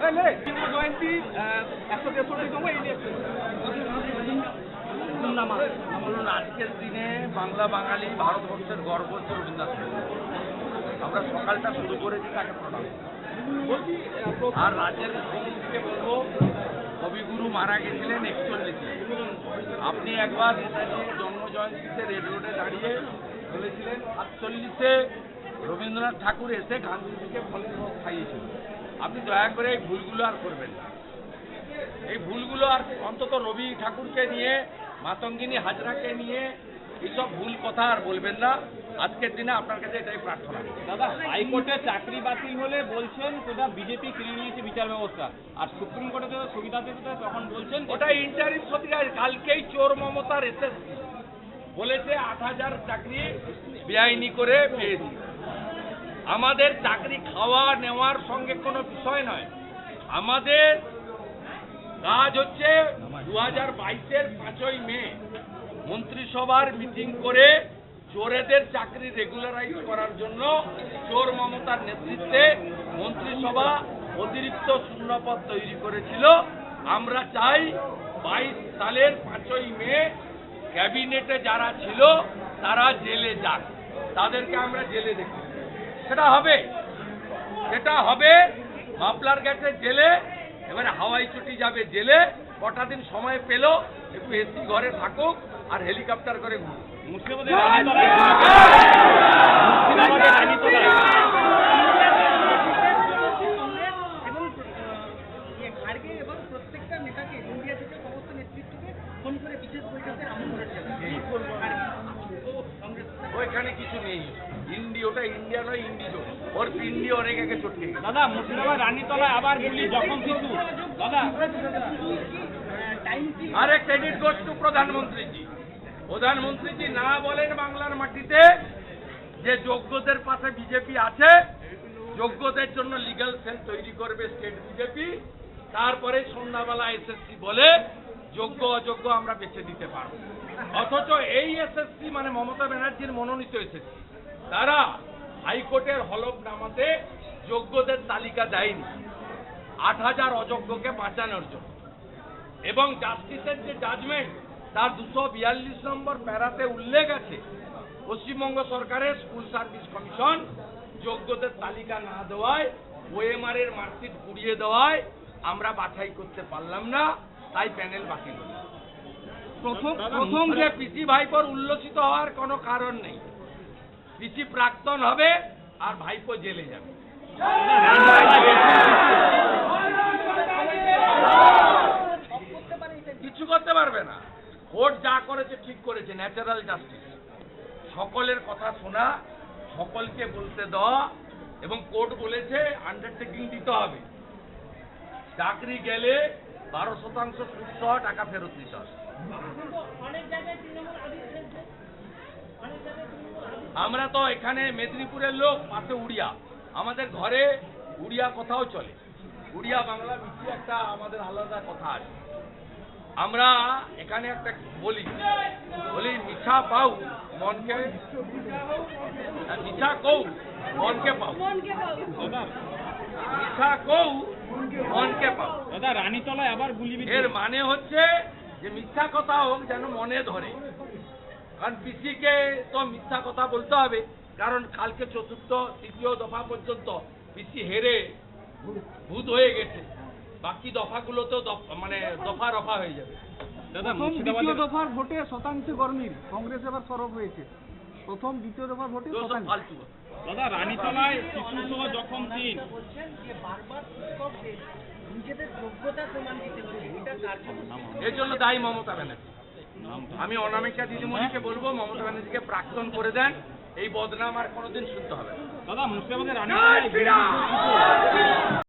জয়ন্তী 163তম আজকের দিনে বাংলা বাঙালি ভারতবর্ষের গর্ব হচ্ছে রবীন্দ্রনাথ ঠাকুর। আমরা সকালটা শুরু করেছি তাকে প্রণাম বলছি আর রাজ্যের মুখ্যমন্ত্রীকে বলবো কবিগুরু মারা গেছিলেন 41-এ। আপনি একবার নেতাজির জন্মজয়ন্তীতে রেড রোডে দাঁড়িয়ে বলেছিলেন 48-এ রবীন্দ্রনাথ ঠাকুর এসে গান্ধীজিকে ফলের রস খাইয়েছিলেন। আপনি দয়া করে এই ভুলগুলো আর করবেন না। এই ভুলগুলো আর অন্তত রবি ঠাকুরকে নিয়ে, মাতঙ্গিনী হাজরাকে নিয়ে এইসব ভুল কথা আর বলবেন না। আজকের দিনে আপনার কাছে এটাই প্রার্থনা। দাদা, হাইকোর্টে চাকরি বাতিল হলে বলছেন সেটা বিজেপি কিনে নিয়েছে বিচার ব্যবস্থা, আর সুপ্রিম কোর্টে তো সুবিধা দিতে তখন বলছেন ওটা ইন্টারিম সত্যি। কালকেই চোর মমতার এসএসসি বলেছে 8,000 চাকরি বেআইনি করে পেয়েছি। আমাদের চাকরি খাওয়া নেওয়ার সঙ্গে কোনো বিষয় নয়। আমাদের কাজ হচ্ছে 2022-এর 5ই মে মন্ত্রিসভার মিটিং করে চোরেদের চাকরি রেগুলারাইজ করার জন্য চোর মমতার নেতৃত্বে মন্ত্রিসভা অতিরিক্ত শূন্যপদ তৈরি করেছিল। আমরা চাই 22 সালের 5ই মে ক্যাবিনেটে যারা ছিল তারা জেলে যাক, তাদেরকে আমরা জেলে দেখি। সেটা হবে মাফলার গেটে জেলে। এবারে হাওয়াই ছুটি যাবে জেলে। কটা দিন সময় পেল, একটু এসি ঘরে থাকুক আর হেলিকপ্টার করে ঘুরুক। মুর্শিদাবাদের প্রত্যেকটা নেতাকে ইন্ডিয়া থেকে সমস্ত নেতৃত্বকে ফোন করে বিশেষ বৈঠকের আমন্ত্রণ জানায়। ওইখানে কিছু নেই। ওটা ইন্ডিয়া নয়, ইন্ডিজো। ওর পিন্ডি অনেক আগে চটকে গেছে। দাদা, মুর্শিদাবাদ রানীতলায় আবার গুলি জখম শিশু। দাদা, আরে ক্রেডিট গোস টু প্রধানমন্ত্রীজি। প্রধানমন্ত্রীজি না বলেন বাংলার মাটিতে যে যোগ্যদের পাশে বিজেপি আছে, যোগ্যদের জন্য লিগ্যাল সেল তৈরি করবে স্টেট বিজেপি। তারপরে সন্ধ্যাবেলা এসএসসি বলে যোগ্য অযোগ্য আমরা বেছে দিতে পারবো। অথচ এই এসএসসি মানে মমতা ব্যানার্জির মনোনীত এসএসসি, তারা হাইকোর্টের হলফনামাতে যোগ্যদের তালিকা দেয়নি 8,000 অযোগ্যকে বাঁচানোর জন্য। এবং জাস্টিসের যে জাজমেন্ট তার 242 নম্বর প্যারাতে উল্লেখ আছে পশ্চিমবঙ্গ সরকারের স্কুল সার্ভিস কমিশন যোগ্যদের তালিকা না দেওয়ায়, ওএমআর এর মার্কশিট পুড়িয়ে দেওয়ায় আমরা বাছাই করতে পারলাম না, তাই প্যানেল বাতিল হল। প্রথম যে পিসি ভাইপোর উল্লসিত হওয়ার কোনো কারণ নেই। পিসি প্রাক্তন হবে আর ভাইপো জেলে যাবে। কিছু করতে পারবে না। কোর্ট যা করেছে ঠিক করেছে, ন্যাচারাল জাস্টিস। সকলের কথা শোনা, সকলকে বলতে দেওয়া, এবং কোর্ট বলেছে আন্ডারটেকিং দিতে হবে। চাকরি গেলে 12% সুদ সহ টাকা ফেরত দিতে হবে। আমরা তো এখানে মেদিনীপুরের লোক, পাশে উড়িয়া, আমাদের ঘরে উড়িয়া কথাও চলে। উড়িয়া বাংলা মিশিয়ে একটা আমাদের আলাদা কথা আছে। আমরা এখানে একটা বলি মিঠা পাও মনকে, মিঠা কৌ মনকে পাও, মিঠা কৌ মনকে পাও। দাদা, রানীতলায় আবার গুলি। এর মানে হচ্ছে যে মিথ্যা কথা হোক যেন মনে ধরে। কারণ পিসিকে তো মিথ্যা কথা বলতে হবে, কারণ কালকে তৃতীয় দফা পর্যন্ত পিসি হেরে ভূত হয়ে গেছে। বাকি দফাগুলোতেও মানে দফা রফা হয়ে যাবে। দাদা, দ্বিতীয় দফার ভোটে শতাংশে গরমিল, কংগ্রেস এবার সরব হয়েছে। প্রথম দ্বিতীয় দফার ভোটে ফালতু। দাদা, রানীতলায় শিশু সহ জখম 3। বলছেন যে বারবার শিক্ষকদের নিজেদের যোগ্যতা প্রমাণ দিতে হচ্ছে, এটা কার্যকর। এর জন্য দায়ী মমতা ব্যানার্জি। আমি অনামিকা দিদিমণিকে বলবো মমতা ব্যানার্জিকে প্রাক্তন করে দেন। এই বদনাম আর কোনোদিন শুনতে হবে না। দাদা, মুর্শিদাবাদের রানীতলায়